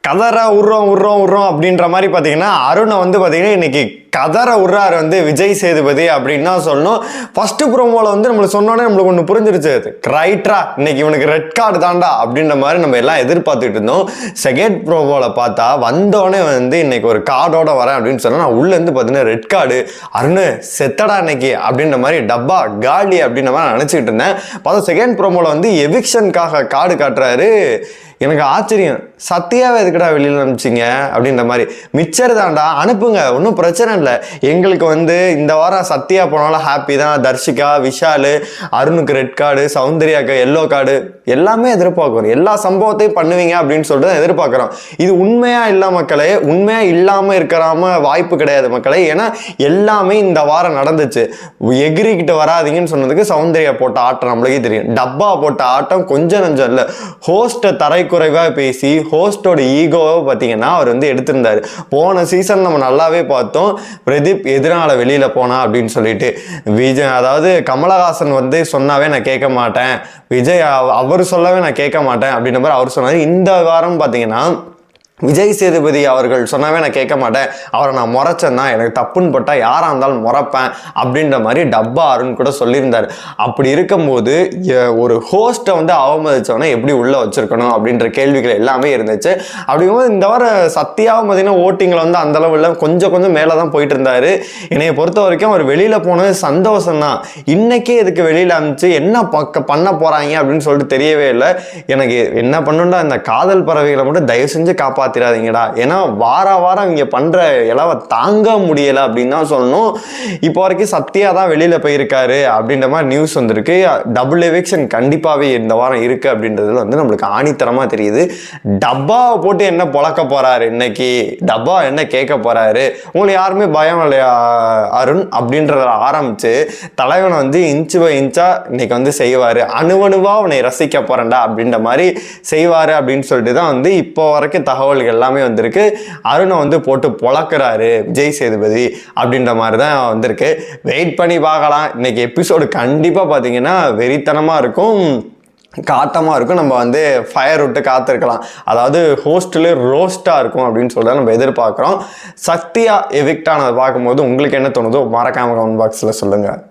கதற விட்றோம் அப்படின்ற மாதிரி பார்த்தீங்கன்னா அருணை வந்து பார்த்தீங்கன்னா இன்னைக்கு கதற விட்றாரு வந்து விஜய் சேதுபதி அப்படின்னு தான் சொல்லணும். ஃபர்ஸ்ட் ப்ரோமோவில் வந்து நம்மளுக்கு சொன்னோன்னே நம்மளுக்கு ஒன்று புரிஞ்சிருச்சு, ரைட்ரா இன்னைக்கு இவனுக்கு ரெட் கார்டு தாண்டா அப்படின்ற மாதிரி நம்ம எல்லாம் எதிர்பார்த்துட்டு இருந்தோம். செகண்ட் ப்ரோமோவில் பார்த்தா வந்தோடனே வந்து இன்னைக்கு ஒரு கார்டோட வரேன் அப்படின்னு சொன்னால் நான் உள்ளேருந்து பார்த்தீங்கன்னா ரெட் கார்டு அருண் செத்தடா இன்னைக்கு அப்படின்ற மாதிரி டப்பா காலி அப்படின்ற மாதிரி நான் நினச்சிக்கிட்டு இருந்தேன். பார்த்தா செகண்ட் ப்ரோமோவில் வந்து எவிக்ஷனுக்காக கார்டு காட்டுறாரு. எனக்கு ஆச்சரியம், சத்தியாவே எதுக்கடா வெளியில் அனுப்பிச்சிங்க அப்படின்ற மாதிரி. மிச்சர் தாண்டா அனுப்புங்க, ஒன்றும் பிரச்சனை இல்லை, எங்களுக்கு வந்து இந்த வாரம் சத்யா போனாலும் ஹாப்பி தான். தர்ஷிகா, விஷால், அருணுக்கு ரெட் கார்டு, சௌந்தர்யாவுக்கு எல்லோ கார்டு எல்லாமே எதிர்பார்க்குறோம். எல்லா சம்பவத்தையும் பண்ணுவீங்க அப்படின்னு சொல்லிட்டு தான் எதிர்பார்க்குறோம். இது உண்மையா இல்லை மக்களே, உண்மையா இல்லாமல் இருக்கிறாம வாய்ப்பு கிடையாது மக்களே. ஏன்னா எல்லாமே இந்த வாரம் நடந்துச்சு. எகிரிக்கிட்டு வராதிங்கன்னு சொன்னதுக்கு சௌந்தர்யா போட்ட ஆட்டம் நம்மளுக்கே தெரியும். டப்பா போட்ட ஆட்டம் கொஞ்சம் நஞ்சம் இல்லை. ஹோஸ்ட்டை தரைக்குறைவாக பேசி ஹோஸ்டோட ஈகோவை பார்த்தீங்கன்னா அவர் வந்து எடுத்திருந்தாரு. போன சீசன் நம்ம நல்லாவே பார்த்தோம், பிரதீப் எதிரால வெளியில போனா அப்படின்னு சொல்லிட்டு. விஜய் அதாவது கமலஹாசன் வந்து சொன்னாவே நான் கேட்க மாட்டேன், விஜய் அவர் சொல்லவே நான் கேட்க மாட்டேன் அப்படின்ற மாதிரி அவர் சொன்னார். இந்த வாரம் பார்த்தீங்கன்னா விஜய் சேதுபதி அவர்கள் சொன்னாவே நான் கேட்க மாட்டேன், அவரை நான் முறைச்சேன்னா எனக்கு தப்புன்னு பட்டா யாராக இருந்தாலும் முறைப்பேன் அப்படின்ற மாதிரி டப்பா அருண் கூட சொல்லியிருந்தார். அப்படி இருக்கும்போது ஒரு ஹோஸ்ட்டை வந்து அவமதிச்சவனே எப்படி உள்ளே வச்சிருக்கணும் அப்படின்ற கேள்விகள் எல்லாமே இருந்துச்சு. அப்படிங்கும்போது இந்த வாரம் சத்தியாவும் பார்த்தீங்கன்னா ஓட்டிங்கில் வந்து அந்த அளவில் கொஞ்சம் மேலே தான் போயிட்டு இருந்தாரு. என்னைய பொறுத்த வரைக்கும் அவர் வெளியில் போனது சந்தோஷம் தான். இன்னைக்கே இதுக்கு வெளியில் அனுப்பிச்சு என்ன பண்ண போகிறாங்க அப்படின்னு சொல்லிட்டு தெரியவே இல்லை. எனக்கு என்ன பண்ணுண்டா இந்த காதல் பறவைகளை மட்டும் தயவு செஞ்சு காப்பாற்றாதீங்கடா. ஏன்னா வாரம் இங்க பண்ற இலவை தாங்க முடியல அப்படின்னு தான் சொல்லணும். இப்போ வரைக்கும் சத்யா தான் வெளியில போயிருக்காரு அப்படின்ற மாதிரி நியூஸ் வந்திருக்கு. டபுள் எவிக்ஷன் கண்டிப்பாவே இந்த வாரம் இருக்கு அப்படின்றதுல வந்து நம்மளுக்கு ஆணித்தரமா தெரியுது. டப்பாவை போட்டு என்ன பொழக்க போறாரு இன்னைக்கு, டப்பா என்ன கேட்க போறாரு, உங்களுக்கு யாருமே பயம் இல்லையா அருண் அப்படின்றத ஆரம்பிச்சு தலைவனை வந்து இன்ச்சு பை இன்ச்சா இன்னைக்கு வந்து செய்வாரு, அணுவணுவா அவனை ரசிக்க போறேன்டா அப்படின்ற மாதிரி செய்வாரு அப்படின்னு சொல்லிட்டு தான் வந்து இப்போ வரைக்கும் தகவல் எல்லாமே வந்திருக்கு. அருணை வந்து போட்டு பொழக்கிறாரு விஜய் சேதுபதி அப்படின்ற மாதிரி தான் வந்திருக்கு. வெயிட் பண்ணி பார்க்கலாம். இன்னைக்கு எபிசோடு கண்டிப்பாக பார்த்தீங்கன்னா வெறித்தனமாக இருக்கும், காட்டமாக இருக்கும். நம்ம வந்து ஃபயர் விட்டு காத்திருக்கலாம். அதாவது ஹோஸ்டில் ரோஸ்டாக இருக்கும் அப்படின்னு சொல்லிட்டு நம்ம எதிர்பார்க்குறோம். சத்யா எவிக்ட் ஆனதை பார்க்கும்போது உங்களுக்கு என்ன தோணுதோ மறக்காம கமெண்ட் பாக்ஸில் சொல்லுங்கள்.